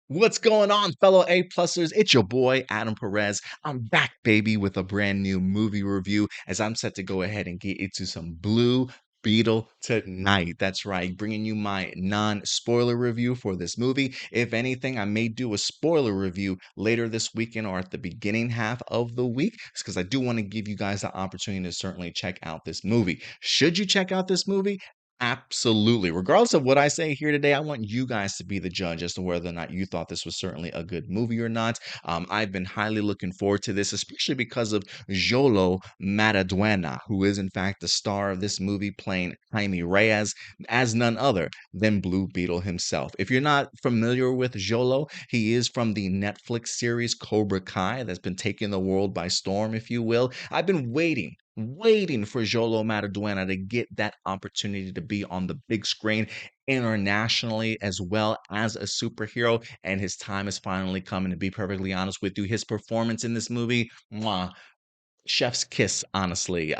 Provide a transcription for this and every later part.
What's going on, fellow A-plussers? It's your boy, Adam Perez. I'm back, baby, with a brand new movie review as I'm set to go ahead and get into some Blue Beetle tonight. That's right, bringing you my non-spoiler review for this movie. If anything, I may do a spoiler review later this weekend or at the beginning half of the week, because I do want to give you guys the opportunity to certainly check out this movie. Should you check out this movie? Absolutely. Regardless of what I say here today, I want you guys to be the judge as to whether or not you thought this was certainly a good movie or not. I've been highly looking forward to this, especially because of Xolo Mariduena, who is in fact the star of this movie, playing Jaime Reyes as none other than Blue Beetle himself. If you're not familiar with Xolo, he is from the Netflix series Cobra Kai that's been taking the world by storm, if you will. I've been waiting for Xolo Mariduena to get that opportunity to be on the big screen internationally as well as a superhero, and his time is finally coming. To be perfectly honest with you, his performance in this movie, mwah, chef's kiss, honestly.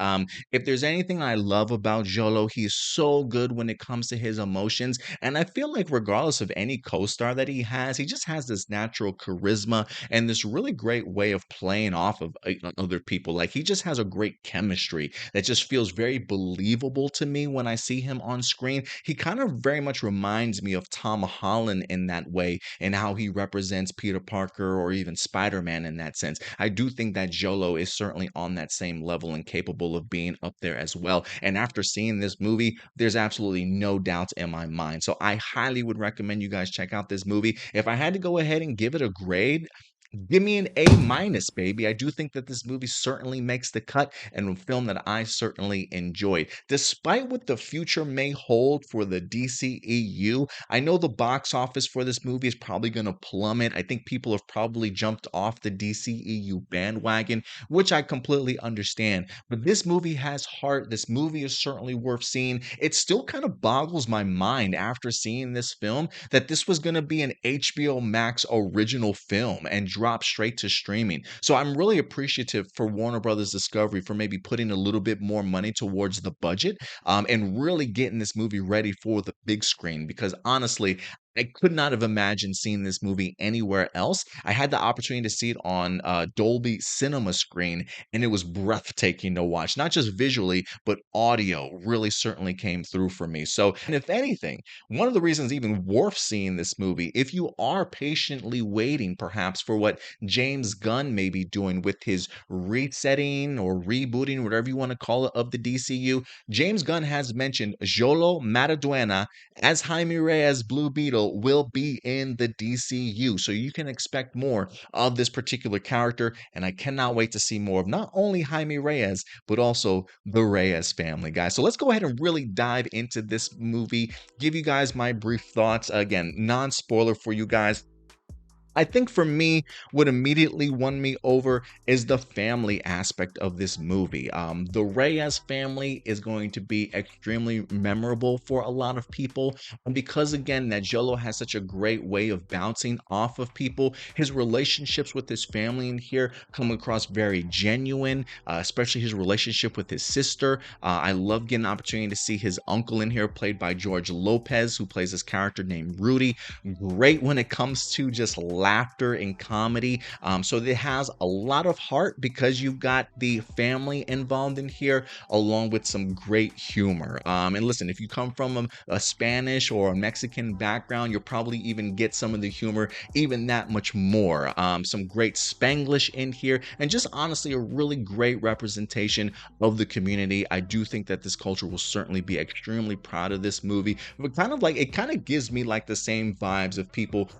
If there's anything I love about Xolo, he's so good when it comes to his emotions. And I feel like regardless of any co-star that he just has this natural charisma and this really great way of playing off of other people. Like, he just has a great chemistry that just feels very believable to me when I see him on screen. He kind of very much reminds me of Tom Holland in that way, and how he represents Peter Parker or even Spider-Man in that sense. I do think that Xolo is certainly on that same level and capable of being up there as well. And after seeing this movie, there's absolutely no doubts in my mind. So I highly would recommend you guys check out this movie. If I had to go ahead and give it a grade, give me an A minus, baby. I do think that this movie certainly makes the cut, and a film that I certainly enjoyed. Despite what the future may hold for the DCEU, I know the box office for this movie is probably going to plummet. I think people have probably jumped off the DCEU bandwagon, which I completely understand. But this movie has heart. This movie is certainly worth seeing. It still kind of boggles my mind after seeing this film that this was going to be an HBO Max original film and drop straight to streaming. So I'm really appreciative for Warner Brothers Discovery for maybe putting a little bit more money towards the budget, and really getting this movie ready for the big screen, because honestly, I could not have imagined seeing this movie anywhere else. I had the opportunity to see it on Dolby Cinema screen, and it was breathtaking to watch. Not just visually, but audio really certainly came through for me. So, and if anything, one of the reasons even worth seeing this movie, if you are patiently waiting perhaps for what James Gunn may be doing with his resetting or rebooting, whatever you want to call it, of the DCU, James Gunn has mentioned Xolo Mariduena as Jaime Reyes Blue Beetle will be in the DCU. So you can expect more of this particular character, and I cannot wait to see more of not only Jaime Reyes, but also the Reyes family, guys. So let's go ahead and really dive into this movie, give you guys my brief thoughts. Again, non-spoiler for you guys. I think for me, what immediately won me over is the family aspect of this movie. The Reyes family is going to be extremely memorable for a lot of people. And because, again, that Xolo has such a great way of bouncing off of people, his relationships with his family in here come across very genuine, especially his relationship with his sister. I love getting an opportunity to see his uncle in here, played by George Lopez, who plays this character named Rudy. Great when it comes to just laughter and comedy. So it has a lot of heart because you've got the family involved in here, along with some great humor. And listen, if you come from a Spanish or a Mexican background, you'll probably even get some of the humor even that much more. Some great Spanglish in here, and just honestly a really great representation of the community. I do think that this culture will certainly be extremely proud of this movie. But kind of like, it kind of gives me like the same vibes of people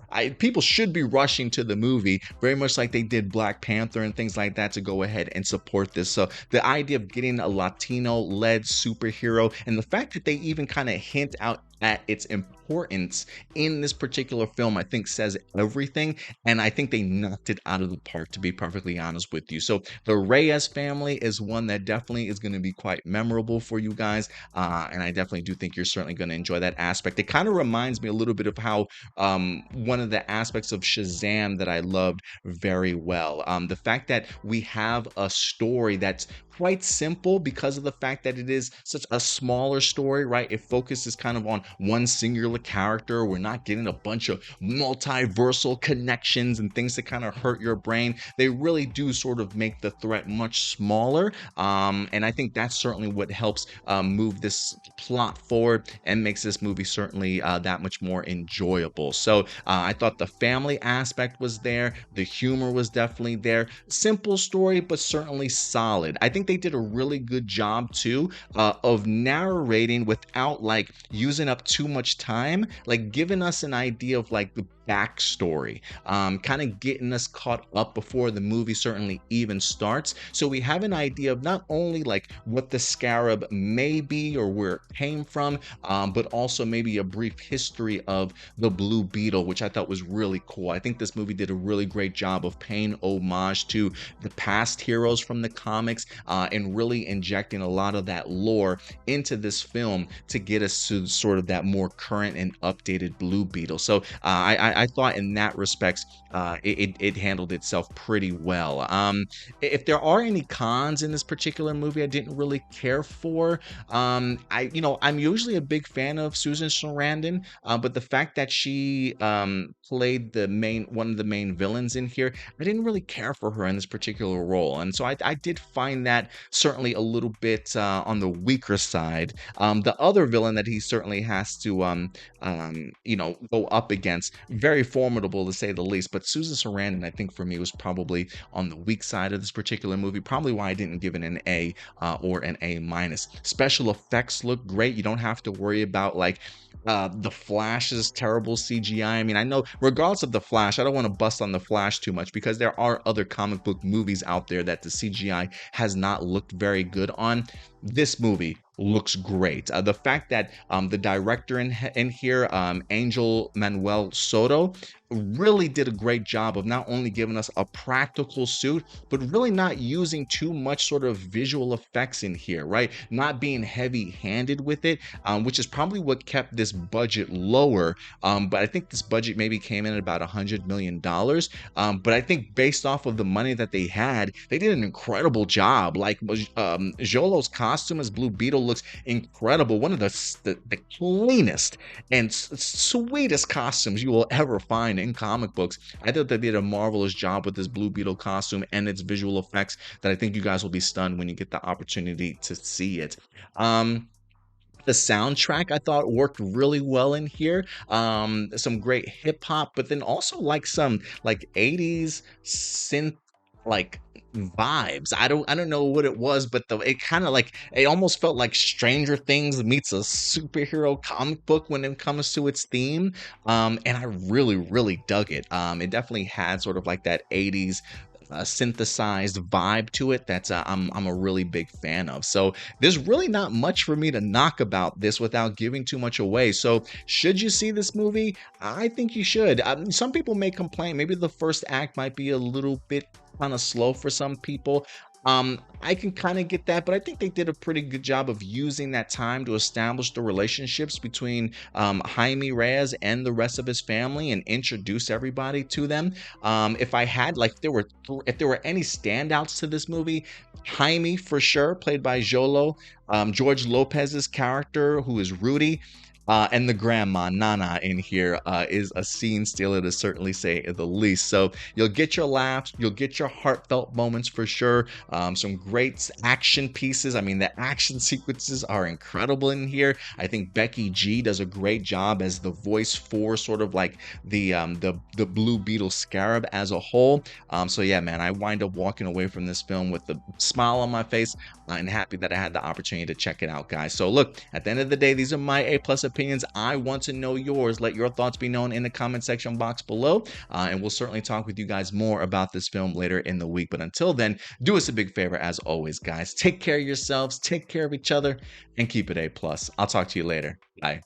should be rushing to the movie, very much like they did Black Panther and things like that, to go ahead and support this. So the idea of getting a Latino-led superhero, and the fact that they even kind of hint out at its importance in this particular film, I think says everything, and I think they knocked it out of the park, to be perfectly honest with you. So the Reyes family is one that definitely is going to be quite memorable for you guys, and I definitely do think you're certainly going to enjoy that aspect. It kind of reminds me a little bit of how one of the aspects of Shazam that I loved very well, the fact that we have a story that's quite simple because of the fact that it is such a smaller story, right? It focuses kind of on one singular character. We're not getting a bunch of multiversal connections and things that kind of hurt your brain. They really do sort of make the threat much smaller. And I think that's certainly what helps move this plot forward and makes this movie certainly that much more enjoyable. So I thought the family aspect was there, the humor was definitely there. Simple story, but certainly solid. I think they did a really good job too of narrating without like using up too much time, like giving us an idea of like the backstory, kind of getting us caught up before the movie certainly even starts. So we have an idea of not only like what the scarab may be or where it came from, but also maybe a brief history of the Blue Beetle, which I thought was really cool. I think this movie did a really great job of paying homage to the past heroes from the comics and really injecting a lot of that lore into this film to get us to sort of that more current and updated Blue Beetle. So I thought in that respects, it handled itself pretty well. If there are any cons in this particular movie I didn't really care for, I'm usually a big fan of Susan Sarandon, but the fact that she played one of the main villains in here, I didn't really care for her in this particular role, and so I did find that certainly a little bit on the weaker side. The other villain that he certainly has to go up against, very formidable to say the least, but Susan Sarandon, I think for me, was probably on the weak side of this particular movie, probably why I didn't give it an A or an A minus. Special effects look great. You don't have to worry about like the Flash's terrible CGI. I mean, I know regardless of the Flash, I don't want to bust on the Flash too much because there are other comic book movies out there that the CGI has not looked very good on. This movie looks great. The fact that the director in here, Angel Manuel Soto, really did a great job of not only giving us a practical suit, but really not using too much sort of visual effects in here, right? Not being heavy-handed with it, which is probably what kept this budget lower. But I think this budget maybe came in at about $100 million. But I think based off of the money that they had, they did an incredible job. Like Xolo's costume as Blue Beetle looks incredible. One of the cleanest and sweetest costumes you will ever find in comic books. I thought they did a marvelous job with this Blue Beetle costume and its visual effects that I think you guys will be stunned when you get the opportunity to see it. The soundtrack I thought worked really well in here. Some great hip hop, but then also like some like 80s synth like vibes. I don't know what it was, but it kind of like it almost felt like Stranger Things meets a superhero comic book when it comes to its theme. And I really dug it. It definitely had sort of like that 80s synthesized vibe to it that's I'm a really big fan of. So there's really not much for me to knock about this without giving too much away. So should you see this movie? I think you should. Some people may complain maybe the first act might be a little bit kind of slow for some people. I can kind of get that, but I think they did a pretty good job of using that time to establish the relationships between Jaime Reyes and the rest of his family and introduce everybody to them. If I had like, if there were any standouts to this movie, Jaime for sure, played by Xolo, George Lopez's character, who is Rudy. And the grandma Nana in here is a scene stealer to certainly say the least. So you'll get your laughs, you'll get your heartfelt moments for sure. Some great action pieces. I mean, the action sequences are incredible in here. I think Becky G does a great job as the voice for sort of like the Blue Beetle Scarab as a whole. So yeah, man, I wind up walking away from this film with a smile on my face and happy that I had the opportunity to check it out, guys. So look, at the end of the day, these are my A+ opinions. I want to know yours. Let your thoughts be known in the comment section box below, and we'll certainly talk with you guys more about this film later in the week. But until then, do us a big favor as always, guys. Take care of yourselves, take care of each other, and keep it A+. I'll talk to you later. Bye.